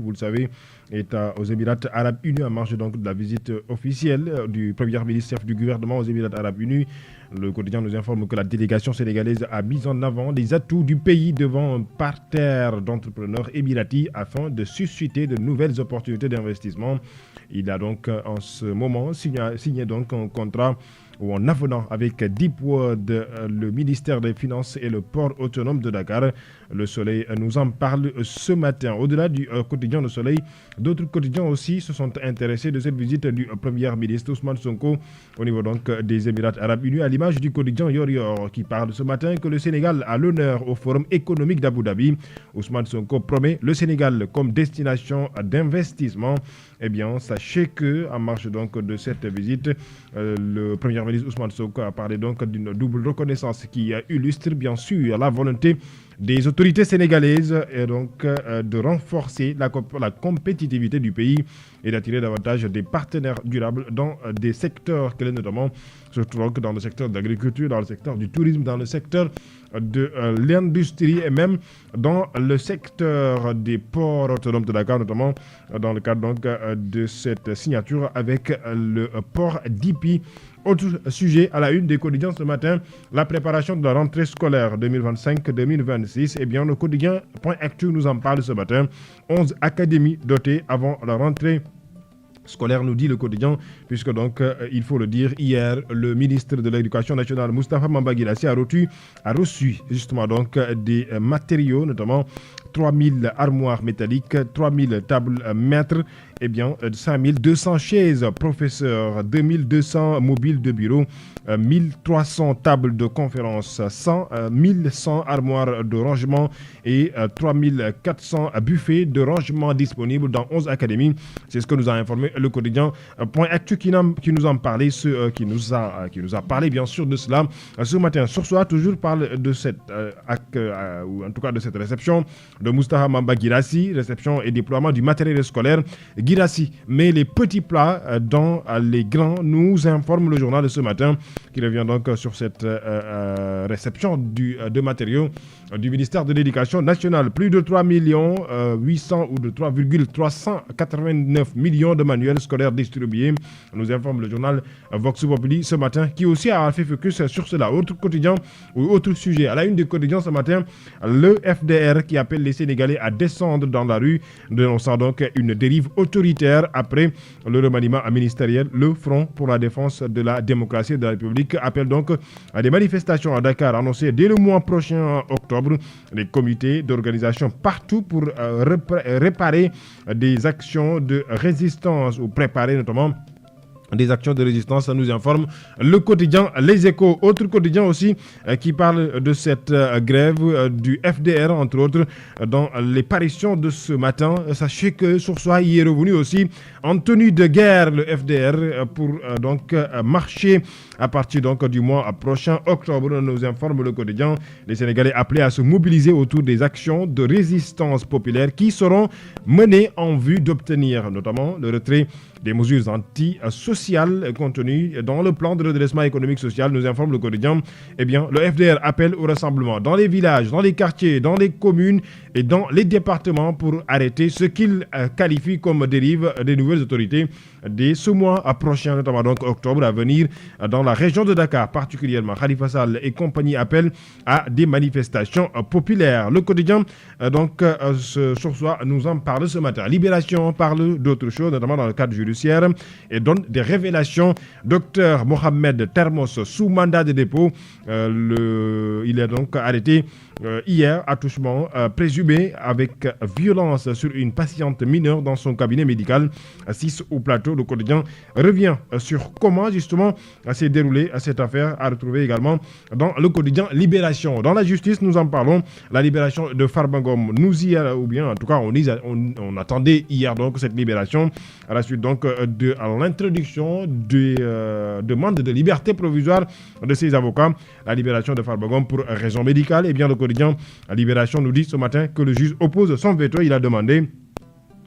vous le savez, est aux Émirats Arabes Unis en marge donc de la visite officielle du Premier ministre chef du gouvernement aux Émirats Arabes Unis. Le quotidien nous informe que la délégation sénégalaise a mis en avant les atouts du pays devant un parterre d'entrepreneurs émiratis afin de susciter de nouvelles opportunités d'investissement. Il a donc en ce moment signé donc un contrat ou en avenant avec Deepwood, le ministère des Finances et le port autonome de Dakar. Le Soleil nous en parle ce matin. Au-delà du quotidien Le Soleil, d'autres quotidiens aussi se sont intéressés de cette visite du Premier ministre Ousmane Sonko au niveau donc des Émirats Arabes Unis, à l'image du quotidien Yor qui parle ce matin que le Sénégal a l'honneur au Forum économique d'Abu Dhabi. Ousmane Sonko promet le Sénégal comme destination d'investissement. Eh bien, sachez que en marge donc de cette visite, le Premier ministre Ousmane Sonko a parlé donc d'une double reconnaissance qui illustre bien sûr la volonté des autorités sénégalaises et donc de renforcer la compétitivité du pays et d'attirer davantage des partenaires durables dans des secteurs clés, notamment surtout donc dans le secteur de l'agriculture, dans le secteur du tourisme, dans le secteur de l'industrie et même dans le secteur des ports autonomes de Dakar, notamment dans le cadre donc de cette signature avec le port d'Ipi. Autre sujet à la une des quotidiens ce matin, la préparation de la rentrée scolaire 2025-2026. Eh bien, le quotidien Point Actu nous en parle ce matin. 11 académies dotées avant la rentrée scolaire, nous dit le quotidien, puisque donc, il faut le dire, hier, le ministre de l'Éducation nationale, Moustapha Mamba Guirassy, a reçu justement donc des matériaux, notamment 3000 armoires métalliques, 3000 tables maîtres, eh bien, 5200 chaises professeurs, 2200 mobiles de bureau, 1300 tables de conférence, 1100 armoires de rangement et 3400 buffets de rangement disponibles dans 11 académies. C'est ce que nous a informé le quotidien Point Actu qui nous en parlait, qui nous a parlé bien sûr de cela ce matin. Source toujours parle de cette ou en tout cas de cette réception de Moustapha Mamba Guirassy, réception et déploiement du matériel scolaire. Guirassy met les petits plats dans les grands, nous informe le journal de ce matin, qui revient donc sur cette réception de matériaux du ministère de l'Éducation nationale. Plus de 3 800 ou de 3,389 millions de manuels scolaires distribués, nous informe le journal Vox Populi ce matin, qui aussi a fait focus sur cela. Autre quotidien ou autre sujet. À la une des quotidiens ce matin, le FDR qui appelle les Sénégalais à descendre dans la rue, dénonçant donc une dérive autoritaire après le remaniement ministériel. Le Front pour la défense de la démocratie de la République appelle donc à des manifestations à Dakar annoncées dès le mois prochain, octobre. Les comités d'organisation partout pour réparer des actions de résistance ou préparer notamment des actions de résistance, ça nous informe le quotidien Les Échos. Autre quotidien aussi qui parle de cette grève du FDR, entre autres, dans les parutions de ce matin. Sachez que Soursois y est revenu aussi en tenue de guerre, le FDR, pour donc marcher à partir donc du mois prochain, octobre, nous informe le quotidien. Les Sénégalais appelés à se mobiliser autour des actions de résistance populaire qui seront menées en vue d'obtenir notamment le retrait des mesures antisociales contenues dans le plan de redressement économique social, nous informe le quotidien. Eh bien, le FDR appelle au rassemblement dans les villages, dans les quartiers, dans les communes et dans les départements pour arrêter ce qu'il qualifie comme dérive des nouvelles autorités dès ce mois prochain, notamment donc octobre à venir dans la région de Dakar, particulièrement. Khalifa Sall et compagnie appellent à des manifestations populaires. Le quotidien, donc, ce soir, nous en parle ce matin. Libération parle d'autres choses, notamment dans le cadre judiciaire, et donne des révélations. Docteur Mohamed Termos, sous mandat de dépôt, il est donc arrêté hier, attouchement présumé avec violence sur une patiente mineure dans son cabinet médical. 6 au plateau, le quotidien revient sur comment justement s'est déroulée cette affaire, à retrouver également dans le quotidien Libération. Dans la justice, nous en parlons, la libération de Farbangom. Nous y ou bien en tout cas on attendait hier donc cette libération à la suite donc de l'introduction des demandes de liberté provisoire de ses avocats. La libération de Farbangom pour raison médicale. Et bien le quotidien Libération nous dit ce matin que le juge oppose son veto. Il a demandé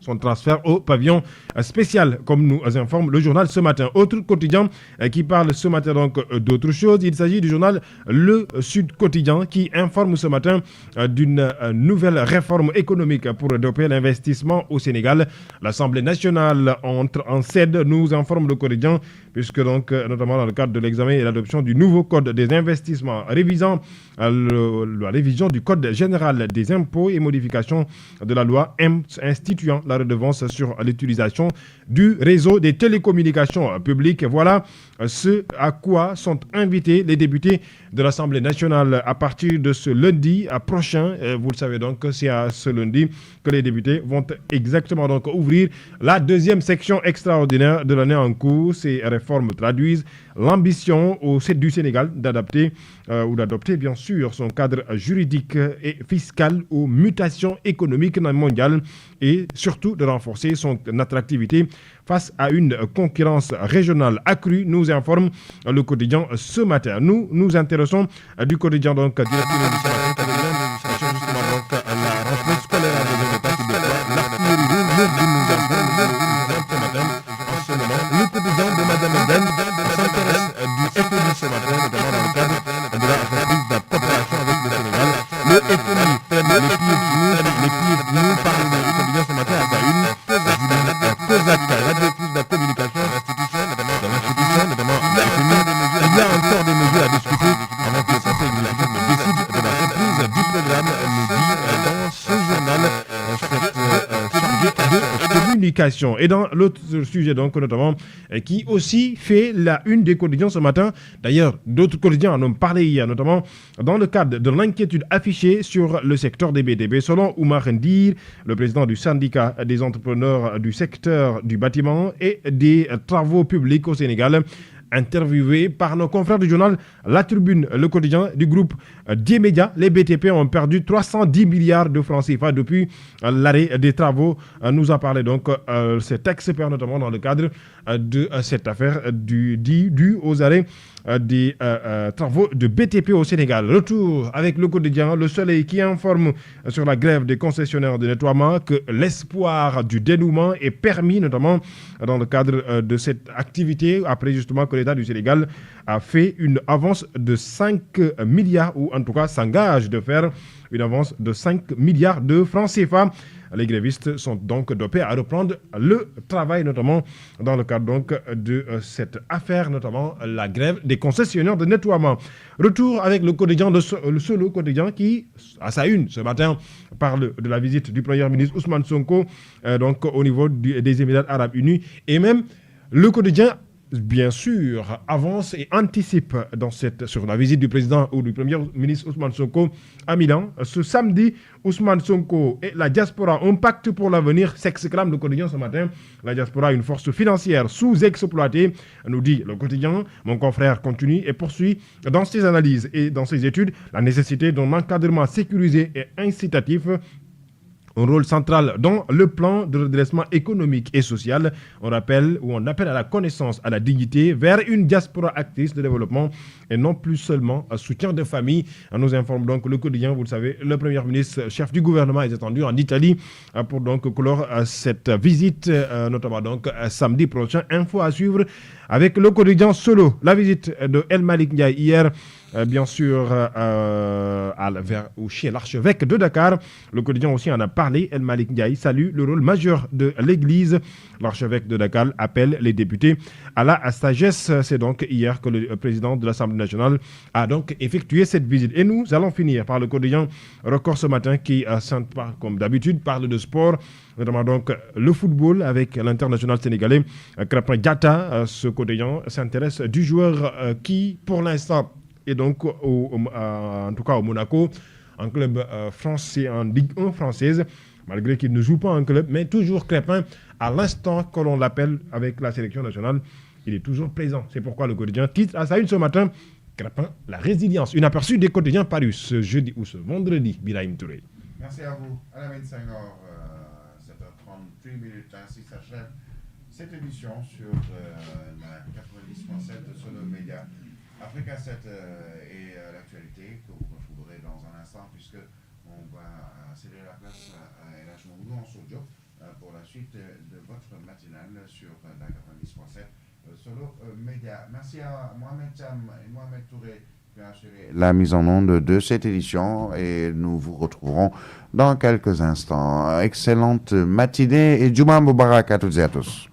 son transfert au pavillon spécial, comme nous informe le journal ce matin. Autre quotidien qui parle ce matin donc d'autre chose, il s'agit du journal Le Sud Quotidien qui informe ce matin d'une nouvelle réforme économique pour doper l'investissement au Sénégal. L'Assemblée nationale entre en cède, nous informe le quotidien, puisque donc notamment dans le cadre de l'examen et l'adoption du nouveau code des investissements, révisant la révision du code général des impôts et modification de la loi instituant la redevance sur l'utilisation du réseau des télécommunications publiques. Voilà ce à quoi sont invités les députés de l'Assemblée nationale à partir de ce lundi prochain. Vous le savez donc, c'est à ce lundi que les députés vont exactement donc ouvrir la deuxième section extraordinaire de l'année en cours. Ces réformes traduisent l'ambition du Sénégal d'adapter ou d'adopter bien sûr son cadre juridique et fiscal aux mutations économiques mondiales et surtout de renforcer son attractivité face à une concurrence régionale accrue, nous informe le quotidien ce matin. Nous nous intéressons du quotidien donc directement du l'éducation justement donc la rentrée scolaire en deuxième état qui déploie l'artillerie nous informe ce matin en ce moment. Le quotidien de Madame Eden s'intéresse du FMI ce matin, notamment dans le cadre de la reprise de la coopération avec le Sénégal. Le FMI traîne les pieds nus par le quotidien ce matin à sa une. COSAC, la directrice de la communication de l'institution, notamment la FMI. Il y a encore des mesures à discuter avant que le Conseil exécutif ne décide de la reprise du programme, nous dit dans ce journal de communication. Et dans l'autre sujet, donc, notamment, qui aussi fait la une des quotidiens ce matin. D'ailleurs, d'autres quotidiens en ont parlé hier, notamment dans le cadre de l'inquiétude affichée sur le secteur des BTP. Selon Oumar Ndir, le président du syndicat des entrepreneurs du secteur du bâtiment et des travaux publics au Sénégal, interviewé par nos confrères du journal La Tribune, le quotidien du groupe D-Média, les BTP ont perdu 310 milliards de francs CFA depuis l'arrêt des travaux. Nous a parlé donc cet expert, notamment dans le cadre de cette affaire due aux arrêts des travaux de BTP au Sénégal. Retour avec le quotidien Le Soleil qui informe sur la grève des concessionnaires de nettoiement que l'espoir du dénouement est permis, notamment dans le cadre de cette activité, après justement que l'État du Sénégal a fait une avance de 5 milliards, ou en tout cas s'engage de faire une avance de 5 milliards de francs CFA. Les grévistes sont donc dopés à reprendre le travail, notamment dans le cadre donc de cette affaire, notamment la grève des concessionnaires de nettoiement. Retour avec le quotidien le Solo quotidien qui, à sa une ce matin, parle de la visite du Premier ministre Ousmane Sonko donc au niveau des Émirats Arabes Unis, et même le quotidien bien sûr, avance et anticipe sur la visite du président ou du premier ministre Ousmane Sonko à Milan. Ce samedi, Ousmane Sonko et la diaspora ont pacte pour l'avenir, s'exclame le quotidien ce matin. La diaspora a une force financière sous-exploitée, nous dit le quotidien. Mon confrère continue et poursuit dans ses analyses et dans ses études la nécessité d'un encadrement sécurisé et incitatif, un rôle central dans le plan de redressement économique et social. On appelle à la connaissance, à la dignité, vers une diaspora actrice de développement et non plus seulement un soutien de famille. On nous informe donc le quotidien, vous le savez, le Premier ministre, chef du gouvernement, est attendu en Italie pour donc clore cette visite, notamment donc samedi prochain. Info à suivre avec le quotidien Solo. La visite de El Malick Ndiaye hier, bien sûr, chez l'archevêque de Dakar. Le quotidien aussi en a parlé. El Malick Ndiaye salue le rôle majeur de l'Église. L'archevêque de Dakar appelle les députés à la sagesse. C'est donc hier que le président de l'Assemblée nationale a donc effectué cette visite. Et nous allons finir par le quotidien Record ce matin qui, comme d'habitude, parle de sport, notamment donc le football avec l'international sénégalais Krépin Diatta. Ce quotidien s'intéresse du joueur qui, pour l'instant, et donc en tout cas au Monaco, un club français en Ligue 1 française, malgré qu'il ne joue pas en club, mais toujours Crépin, à l'instant que l'on l'appelle avec la sélection nationale, il est toujours présent. C'est pourquoi le quotidien titre à sa une ce matin, Crépin, la résilience. Une aperçu des quotidiens parus ce jeudi ou ce vendredi, Birahim Touré. Merci à vous. Alamine Senghor, 7h38, ainsi s'achève cette émission sur la 90.7 de Solo Média. Africa 7 et l'actualité que vous retrouverez dans un instant, puisque on va céder la place à El Hadj Mamadou en studio pour la suite de votre matinale sur la 90.7 Solo Média. Merci à Mohamed Cham et Mohamed Touré qui ont assuré la mise en onde de cette édition et nous vous retrouverons dans quelques instants. Excellente matinée et Juma Mubarak à toutes et à tous.